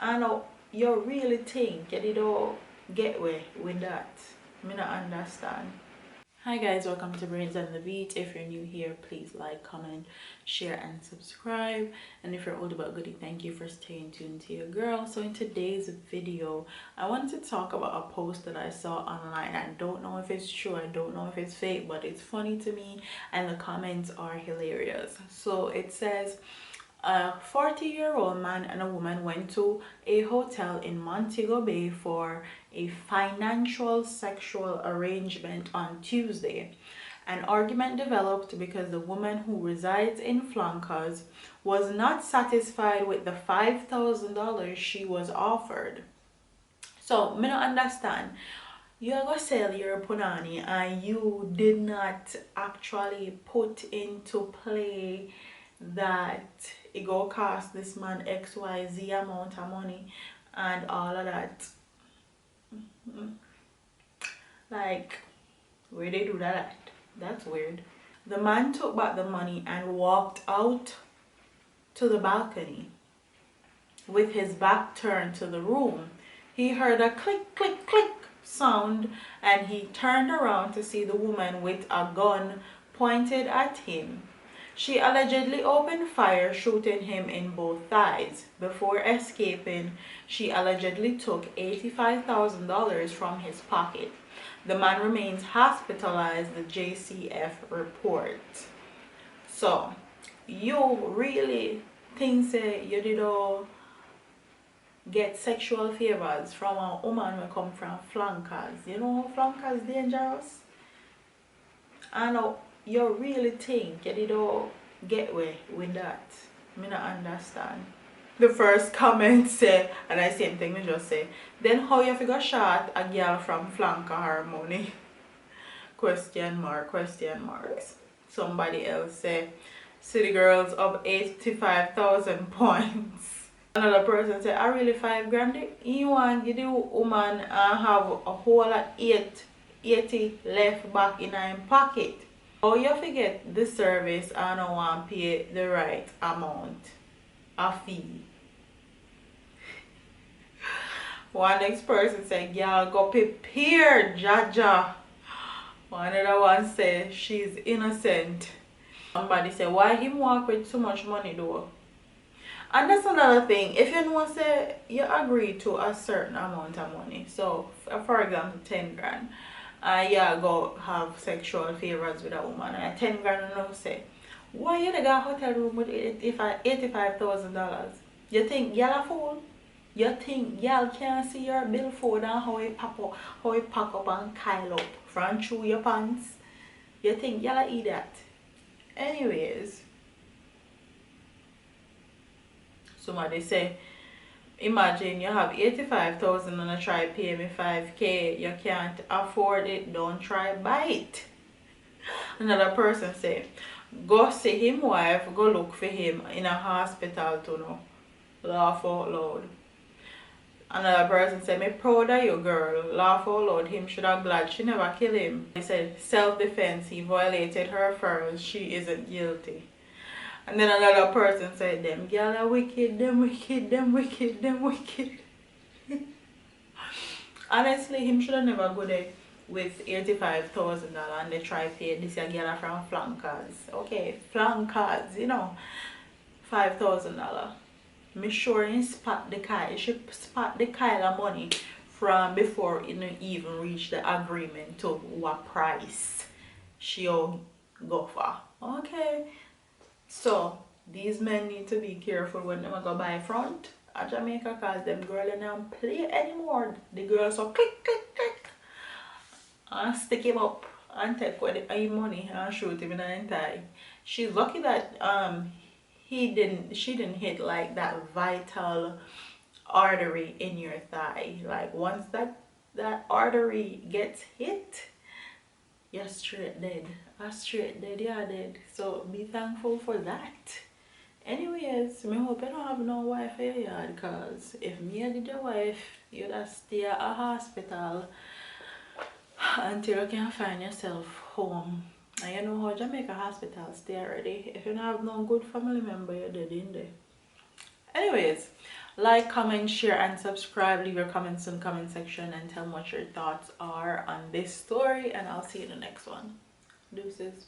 I know you really think you did all get away with that. Me not understand. Hi guys, welcome to Brains and the Beat. If you're new here, please like, comment, share and subscribe. And if you're old but goodie, thank you for staying tuned to your girl. So in today's video, I wanted to talk about a post that I saw online. I don't know if it's true, I don't know if it's fake, but it's funny to me and the comments are hilarious. So it says, a 40-year-old man and a woman went to a hotel in Montego Bay for a financial sexual arrangement on Tuesday. An argument developed because the woman, who resides in Flankas, was not satisfied with the $5,000 she was offered. So, me don't understand. You are going to sell your punani and you did not actually put into play that it go cost this man XYZ amount of money and all of that. Like, where they do that at? That's weird. The man took back the money and walked out to the balcony with his back turned to the room. He heard a click, click, click sound and he turned around to see the woman with a gun pointed at him. She allegedly opened fire, shooting him in both thighs. Before escaping, she allegedly took $85,000 from his pocket. The man remains hospitalized, the JCF report. So, you really think say you did all get sexual favors from a woman who come from flankers? You know flankers dangerous? I know you really think you did all get away with that. Me not understand. The first comment say, and I same thing me just say, then how you figure shot a girl from flanker her money? Question mark, question marks. Somebody else say, city girls of 85,000 points. Another person say, I really $5,000. You want give the woman and have a whole of 80 left back in her pocket. Oh, you forget the service and I want to pay the right amount of fee. One next person said, girl, go prepare, Jaja. One other one said, she's innocent. Somebody said, why him walk with so much money though? And that's another thing. If you know say you agree to a certain amount of money, so for example 10 grand, yeah, go have sexual favors with a woman and 10 grand and no say, why you got a hotel room with $85,000? You think y'all a fool? You think y'all can't see your billfold and how it pop up, how it pack up and kyle up from through your pants? You think y'all a idiot? Anyways, somebody say, imagine you have 85,000 and I try pay me 5K. You can't afford it, don't try buy it. Another person say, go see him wife, go look for him in a hospital to know. Laugh out loud. Another person say, me proud of you girl. Laugh out loud. Him should have glad she never killed him. He said, self-defense, he violated her first, she isn't guilty. And then another person said, them girl are wicked, them wicked, them wicked, them wicked. Honestly, him should have never go there with $85,000 and they try to pay this girl from flankers. Okay, flankers, you know, $5,000. Me sure he spot the Kyle. She spot the Kyle of money from before you know, even reach the agreement to what price she'll go for. Okay. So these men need to be careful when they go buy front at Jamaica, cause them girls don't play anymore. The girls so click click click and stick him up and take with the money and shoot him in the thigh. She's lucky that she didn't hit like that vital artery in your thigh. Like once that artery gets hit, you're straight dead. A straight dead, you're dead. So be thankful for that. Anyways, I hope you don't have no wife in your yard, because if me did your wife, you'd have stay at a hospital until you can find yourself home. And you know how Jamaica hospital stay already. If you don't have no good family member, you're dead in there. Anyways, Like, comment, share, and subscribe. Leave your comments in the comment section and tell me what your thoughts are on this story, and I'll see you in the next one. Deuces.